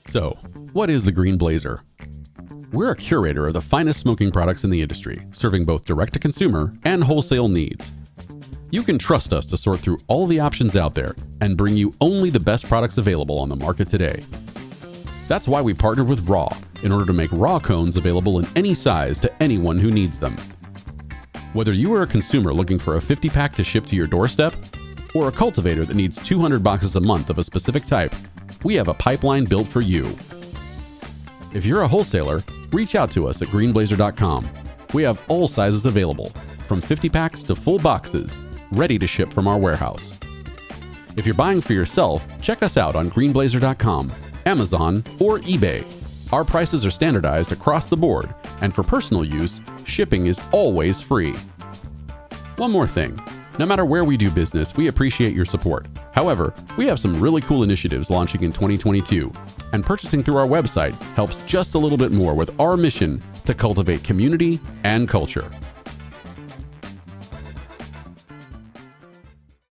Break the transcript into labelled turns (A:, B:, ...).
A: So, what is the Green Blazer? We're a curator of the finest smoking products in the industry, serving both direct-to-consumer and wholesale needs. You can trust us to sort through all the options out there and bring you only the best products available on the market today. That's why we partnered with Raw in order to make Raw cones available in any size to anyone who needs them. Whether you are a consumer looking for a 50-pack to ship to your doorstep, or a cultivator that needs 200 boxes a month of a specific type, we have a pipeline built for you. If you're a wholesaler, reach out to us at greenblazer.com. We have all sizes available, from 50 packs to full boxes, ready to ship from our warehouse. If you're buying for yourself, check us out on greenblazer.com, Amazon, or eBay. Our prices are standardized across the board, and for personal use, shipping is always free. One more thing. No matter where we do business, we appreciate your support. However, we have some really cool initiatives launching in 2022, and purchasing through our website helps just a little bit more with our mission to cultivate community and culture.